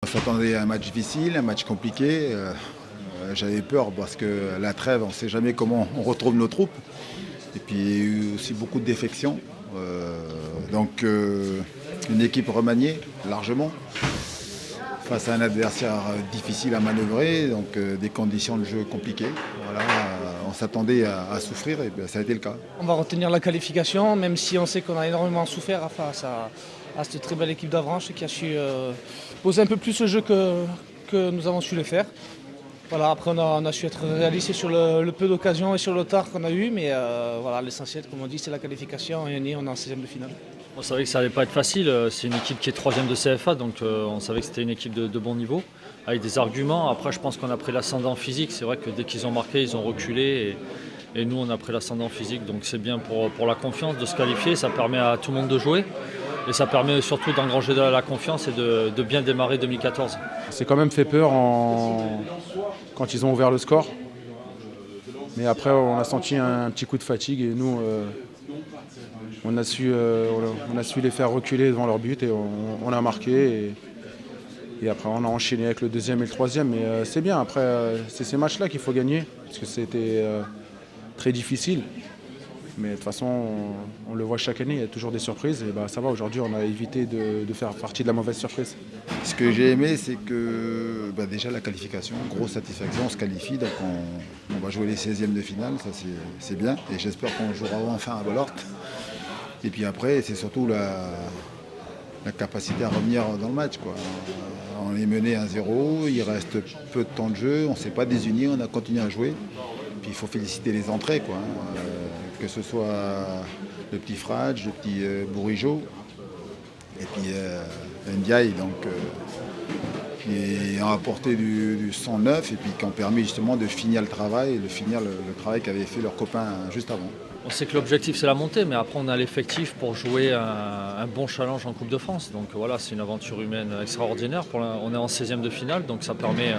s'attendait à un match difficile, un match compliqué. J'avais peur parce que la trêve, on ne sait jamais comment on retrouve nos troupes. Et puis il y a eu aussi beaucoup de défections. Une équipe remaniée largement face à un adversaire difficile à manœuvrer, donc des conditions de jeu compliquées. Voilà, on s'attendait à souffrir et bien, ça a été le cas. On va retenir la qualification, même si on sait qu'on a énormément souffert face à cette très belle équipe d'Avranches qui a su poser un peu plus le jeu que nous avons su le faire. Voilà, après on a su être réaliste sur le peu d'occasions et sur le tard qu'on a eu, mais voilà, l'essentiel, comme on dit, c'est la qualification et on est en 16e de finale. On savait que ça n'allait pas être facile, c'est une équipe qui est 3e de CFA, donc on savait que c'était une équipe de bon niveau, avec des arguments. Après je pense qu'on a pris l'ascendant physique, c'est vrai que dès qu'ils ont marqué, ils ont reculé et nous on a pris l'ascendant physique, donc c'est bien pour la confiance de se qualifier, ça permet à tout le monde de jouer. Et ça permet surtout d'engranger de la confiance et de bien démarrer 2014. C'est quand même fait peur quand ils ont ouvert le score. Mais après, on a senti un petit coup de fatigue et nous, on a su les faire reculer devant leur but et on a marqué. Et après, on a enchaîné avec le deuxième et le troisième. Mais c'est bien, après, c'est ces matchs-là qu'il faut gagner parce que c'était très difficile. Mais de toute façon, on le voit chaque année, il y a toujours des surprises. Et ça va, aujourd'hui, on a évité de faire partie de la mauvaise surprise. Ce que j'ai aimé, c'est que déjà la qualification, grosse satisfaction, on se qualifie. Donc on va jouer les 16e de finale, ça c'est bien. Et j'espère qu'on jouera enfin à Bollorct. Et puis après, c'est surtout la capacité à revenir dans le match, quoi. On est mené 1-0, il reste peu de temps de jeu, on ne s'est pas désuni, on a continué à jouer. Puis il faut féliciter les entrées, quoi. Que ce soit le petit Fradj, le petit Bourigeaud, et puis Ndiaye, qui ont apporté du sang neuf et puis qui ont permis justement de finir le travail, le travail qu'avaient fait leurs copains juste avant. On sait que l'objectif c'est la montée, mais après on a l'effectif pour jouer un bon challenge en Coupe de France. Donc voilà, c'est une aventure humaine extraordinaire. On est en 16e de finale, donc ça permet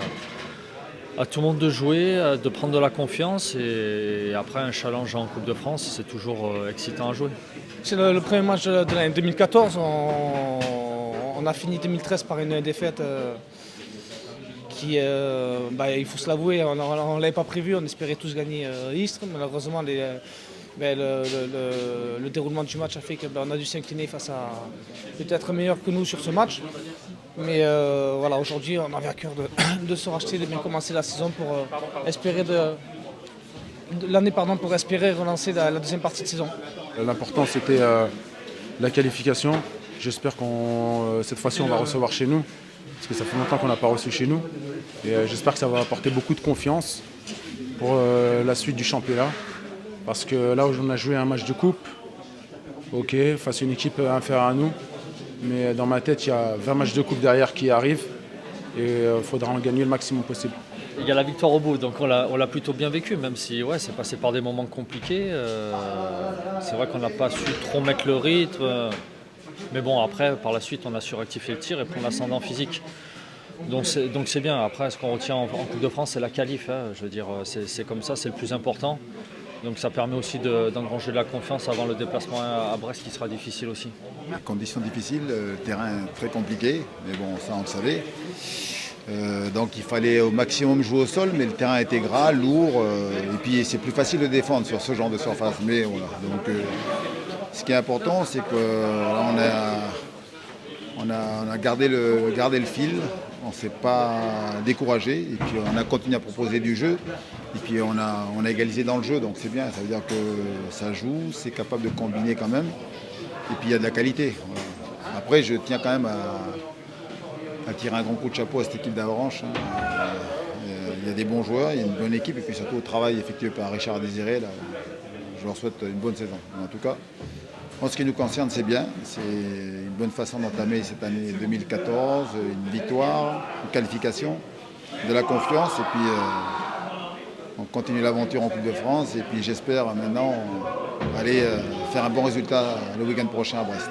à tout le monde de jouer, de prendre de la confiance et après un challenge en Coupe de France, c'est toujours excitant à jouer. C'est le premier match de l'année 2014, on a fini 2013 par une défaite qui, il faut se l'avouer, on ne l'avait pas prévu, on espérait tous gagner Istres. Malheureusement, le déroulement du match a fait qu'on a dû s'incliner face à peut-être meilleur que nous sur ce match. Mais voilà, aujourd'hui, on avait à cœur de se racheter, de bien commencer la saison pour espérer pour espérer relancer la deuxième partie de saison. L'important, c'était la qualification. J'espère cette fois-ci, on va recevoir chez nous, parce que ça fait longtemps qu'on n'a pas reçu chez nous. Et j'espère que ça va apporter beaucoup de confiance pour la suite du championnat. Parce que là, on a joué un match de coupe, ok, face à une équipe inférieure à nous. Mais dans ma tête, il y a 20 matchs de coupe derrière qui arrivent et il faudra en gagner le maximum possible. Il y a la victoire au bout, donc on l'a plutôt bien vécu, même si c'est passé par des moments compliqués. C'est vrai qu'on n'a pas su trop mettre le rythme. Mais bon, après, par la suite, on a su rectifier le tir et prendre l'ascendant physique. Donc c'est bien. Après, ce qu'on retient en Coupe de France, c'est la qualif. Je veux dire, c'est comme ça, c'est le plus important. Donc ça permet aussi d'engranger de la confiance avant le déplacement à Brest qui sera difficile aussi. Conditions difficiles, le terrain très compliqué, mais bon, ça on le savait. Donc il fallait au maximum jouer au sol, mais le terrain était gras, lourd, et puis c'est plus facile de défendre sur ce genre de surface. Mais voilà. Donc ce qui est important, c'est qu'on a gardé le fil, on ne s'est pas découragé, et puis on a continué à proposer du jeu, et puis on a égalisé dans le jeu, donc c'est bien, ça veut dire que ça joue, c'est capable de combiner quand même, et puis il y a de la qualité. Voilà. Après, je tiens quand même à tirer un grand coup de chapeau à cette équipe d'Avranches. Il y a des bons joueurs, il y a une bonne équipe, et puis surtout au travail effectué par Richard Désiré, là, je leur souhaite une bonne saison. En tout cas, en ce qui nous concerne, c'est bien. C'est une bonne façon d'entamer cette année 2014, une victoire, une qualification, de la confiance. Et puis, on continue l'aventure en Coupe de France. Et puis, j'espère maintenant aller faire un bon résultat le week-end prochain à Brest.